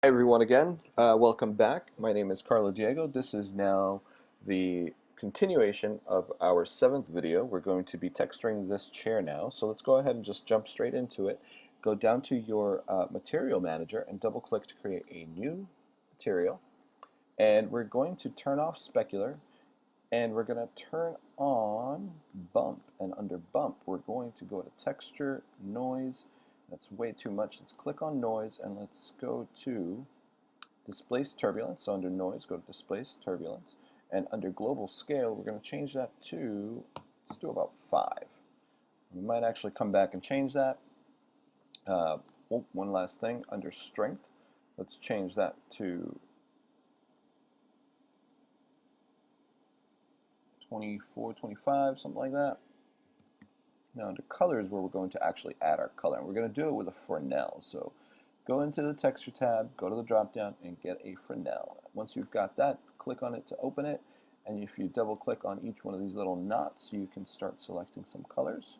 Hi everyone again. Welcome back. My name is Carlo Diego. This is now the continuation of our seventh video. We're going to be texturing this chair now. So let's go ahead and just jump straight into it. Go down to your material manager and double click to create a new material. And we're going to turn off specular and we're going to turn on bump. And under bump, we're going to go to texture, noise. That's way too much. Let's click on noise and let's go to displace turbulence. So under noise, go to displace turbulence. And under global scale, we're going to change that to, let's do about 5. We might actually come back and change that. One last thing, under strength, let's change that to 24, 25, something like that. Now under color is where we're going to actually add our color. And we're going to do it with a Fresnel. So go into the texture tab, go to the drop down and get a Fresnel. Once you've got that, click on it to open it. And if you double click on each one of these little knots, you can start selecting some colors.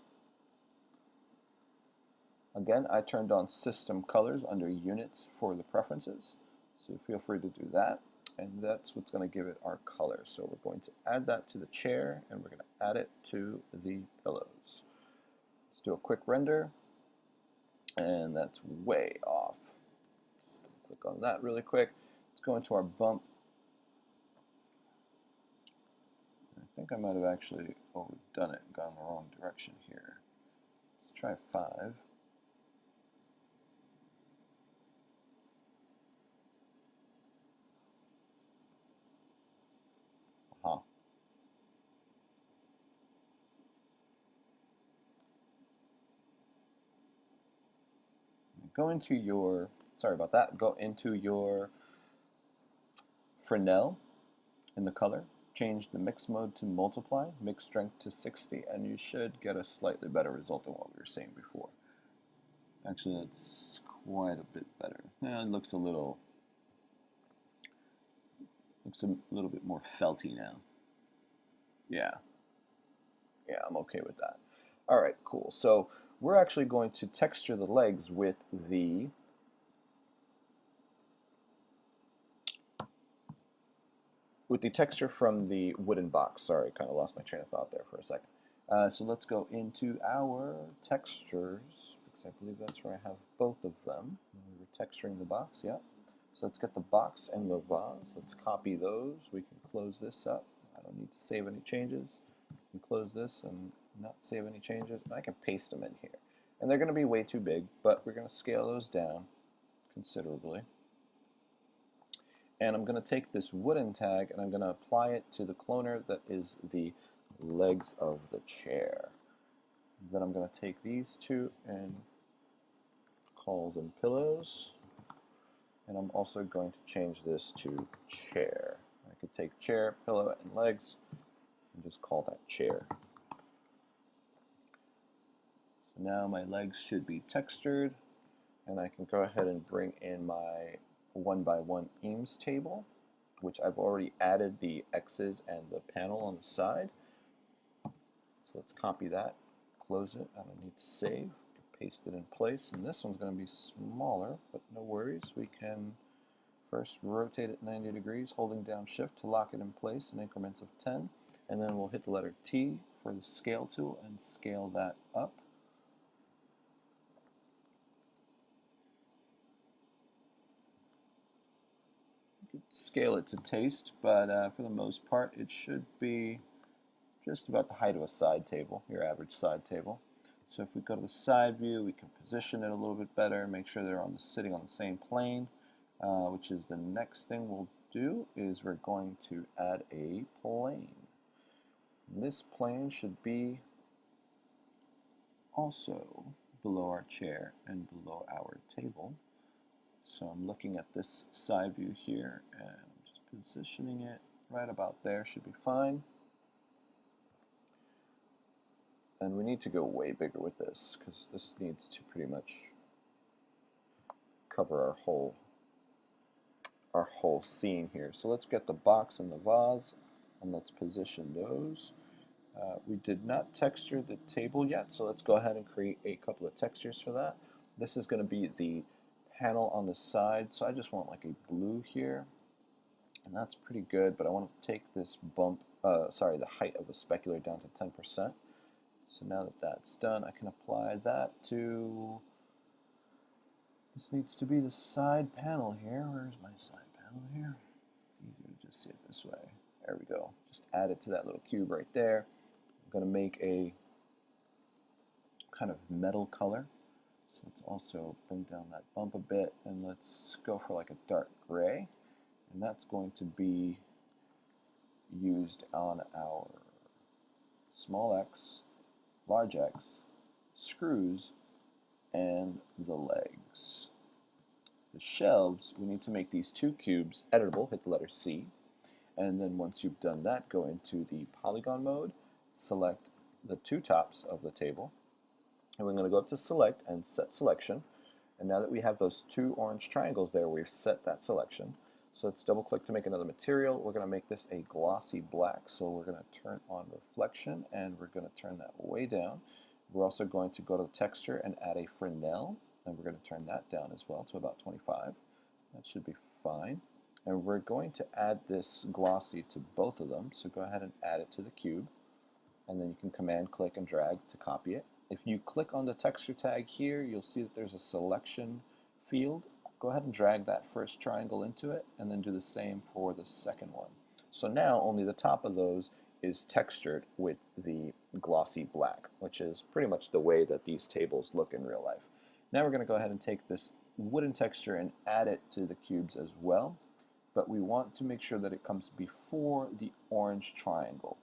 Again, I turned on system colors under units for the preferences. So feel free to do that. And that's what's going to give it our color. So we're going to add that to the chair and we're going to add it to the pillows. Let's do a quick render. And that's way off. Let's click on that really quick. Let's go into our bump. I think I might have actually overdone it and gone the wrong direction here. Let's try 5. Aha. Go into your, sorry about that, go into your Fresnel in the color, change the mix mode to multiply, mix strength to 60, and you should get a slightly better result than what we were seeing before. Actually, that's quite a bit better. Yeah, it looks a little bit more felty now. Yeah, I'm okay with that. All right, cool. So we're actually going to texture the legs with the texture from the wooden box. Sorry, kind of lost my train of thought there for a second. So let's go into our textures, because I believe that's where I have both of them. We're texturing the box, yeah. So let's get the box and the vase. Let's copy those. We can close this up. I don't need to save any changes. We can close this and not save any changes. And I can paste them in here. And they're going to be way too big, but we're going to scale those down considerably. And I'm going to take this wooden tag and I'm going to apply it to the cloner that is the legs of the chair. Then I'm going to take these two and call them pillows. And I'm also going to change this to chair. I could take chair, pillow, and legs and just call that chair. So now my legs should be textured and I can go ahead and bring in my 1x1 Eames table, which I've already added the X's and the panel on the side. So let's copy that, close it. I don't need to save. Paste it in place, and this one's going to be smaller, but no worries. We can first rotate it 90 degrees, holding down shift to lock it in place in increments of 10, and then we'll hit the letter T for the scale tool and scale that up. Scale it to taste, but for the most part it should be just about the height of a side table, your average side table. So if we go to the side view, we can position it a little bit better, make sure they're sitting on the same plane, which is the next thing we'll do is we're going to add a plane. And this plane should be also below our chair and below our table. So I'm looking at this side view here and I'm just positioning it right about there, should be fine. And we need to go way bigger with this because this needs to pretty much cover our whole scene here. So let's get the box and the vase and let's position those. We did not texture the table yet, so let's go ahead and create a couple of textures for that. This is going to be the panel on the side, so I just want like a blue here, and that's pretty good, but I want to take this bump, the height of the specular down to 10%. So now that that's done, I can apply that to, this needs to be the side panel here. Where's my side panel here? It's easier to just see it this way. There we go. Just add it to that little cube right there. I'm going to make a kind of metal color. So let's also bring down that bump a bit, and let's go for like a dark gray. And that's going to be used on our small x, large x, screws, and the legs. The shelves, we need to make these two cubes editable. Hit the letter C. And then once you've done that, go into the polygon mode, select the two tops of the table, and we're going to go up to select and set selection. And now that we have those two orange triangles there, we've set that selection. So let's double click to make another material. We're going to make this a glossy black, so we're going to turn on reflection, and we're going to turn that way down. We're also going to go to the texture and add a Fresnel, and we're going to turn that down as well to about 25. That should be fine. And we're going to add this glossy to both of them, so go ahead and add it to the cube, and then you can command click and drag to copy it. If you click on the texture tag here, you'll see that there's a selection field. Go ahead and drag that first triangle into it, and then do the same for the second one. So now only the top of those is textured with the glossy black, which is pretty much the way that these tables look in real life. Now we're going to go ahead and take this wooden texture and add it to the cubes as well, but we want to make sure that it comes before the orange triangle.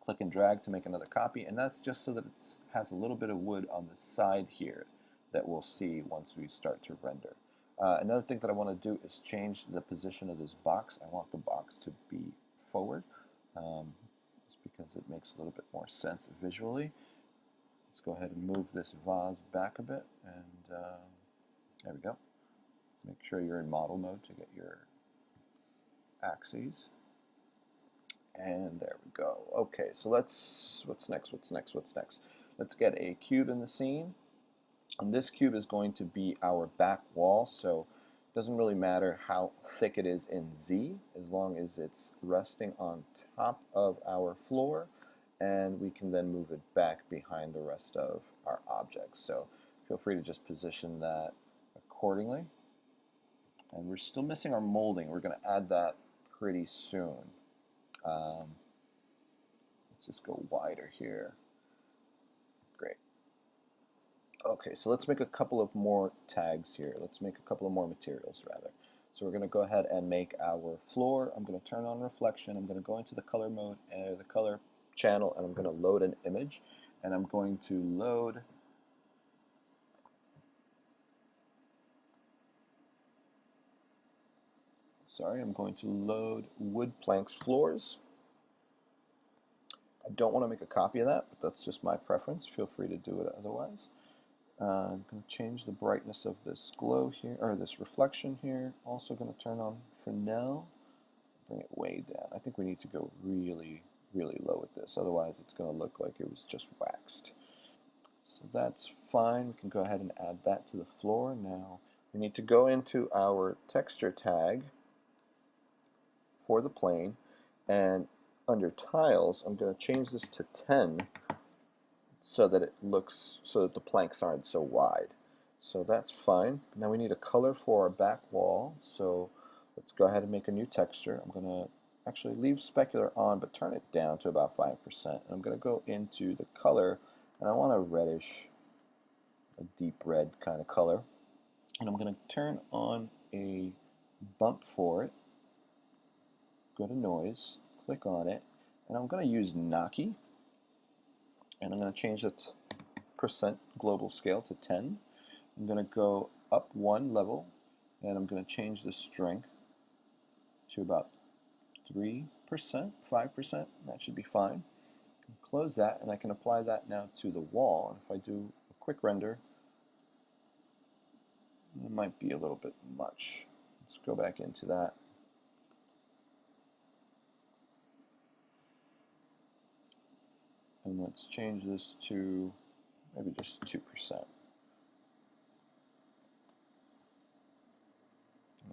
Click and drag to make another copy, and that's just so that it has a little bit of wood on the side here that we'll see once we start to render. Another thing that I want to do is change the position of this box. I want the box to be forward, just because it makes a little bit more sense visually. Let's go ahead and move this vase back a bit, and there we go. Make sure you're in model mode to get your axes. And there we go. Okay, so what's next? Let's get a cube in the scene. And this cube is going to be our back wall, so it doesn't really matter how thick it is in Z, as long as it's resting on top of our floor, and we can then move it back behind the rest of our objects. So feel free to just position that accordingly. And we're still missing our molding. We're going to add that pretty soon. Let's just go wider here. Great. Okay, so let's make a couple of more tags here. Let's make a couple of more materials, rather. So we're going to go ahead and make our floor. I'm going to turn on reflection. I'm going to go into the color mode, the color channel, and I'm going to load an image. And I'm going to load I'm going to load wood planks floors. I don't want to make a copy of that, but that's just my preference. Feel free to do it otherwise. I'm going to change the brightness of this glow here, or this reflection here. Also going to turn on Fresnel, bring it way down. I think we need to go really, really low with this, otherwise it's going to look like it was just waxed. So that's fine. We can go ahead and add that to the floor. Now we need to go into our texture tag for the plane, and under tiles I'm going to change this to 10 so that it looks, so that the planks aren't so wide. So that's fine. Now we need a color for our back wall, so let's go ahead and make a new texture. I'm going to actually leave specular on but turn it down to about 5%. And I'm going to go into the color, and I want a reddish, a deep red kind of color, and I'm going to turn on a bump for it. Go to noise, click on it, and I'm going to use Naki, and I'm going to change the percent global scale to 10. I'm going to go up one level, and I'm going to change the strength to about 3%, 5%. That should be fine. Close that, and I can apply that now to the wall. And if I do a quick render, it might be a little bit much. Let's go back into that. And let's change this to maybe just 2%.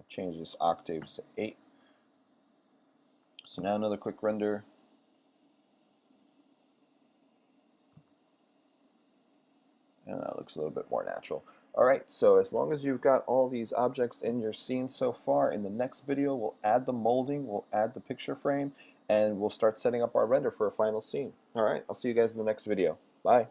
change this octaves to 8. So now another quick render. And that looks a little bit more natural. Alright, so as long as you've got all these objects in your scene so far, in the next video we'll add the molding, we'll add the picture frame, and we'll start setting up our render for a final scene. Alright, I'll see you guys in the next video. Bye.